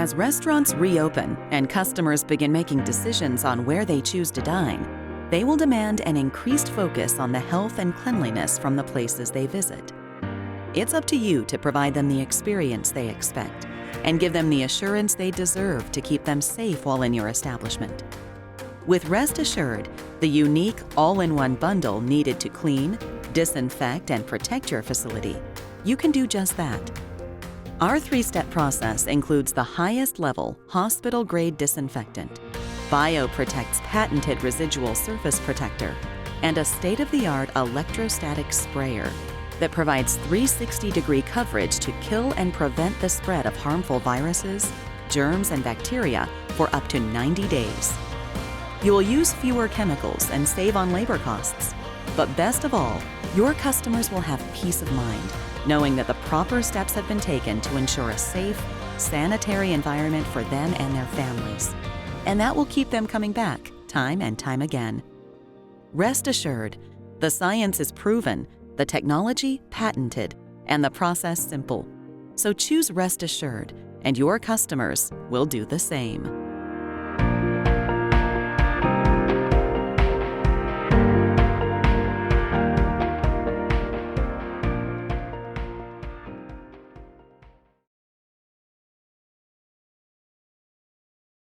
As restaurants reopen and customers begin making decisions on where they choose to dine, they will demand an increased focus on the health and cleanliness from the places they visit. It's up to you to provide them the experience they expect and give them the assurance they deserve to keep them safe while in your establishment. With Rest Assured, the unique all-in-one bundle needed to clean, disinfect, and protect your facility, you can do just that. Our three-step process includes the highest level hospital-grade disinfectant, BioProtect's patented residual surface protector, and a state-of-the-art electrostatic sprayer that provides 360-degree coverage to kill and prevent the spread of harmful viruses, germs, and bacteria for up to 90 days. You will use fewer chemicals and save on labor costs. But best of all, your customers will have peace of mind, knowing that the proper steps have been taken to ensure a safe, sanitary environment for them and their families. And that will keep them coming back time and time again. Rest assured, the science is proven, the technology patented, and the process simple. So choose Rest Assured, and your customers will do the same.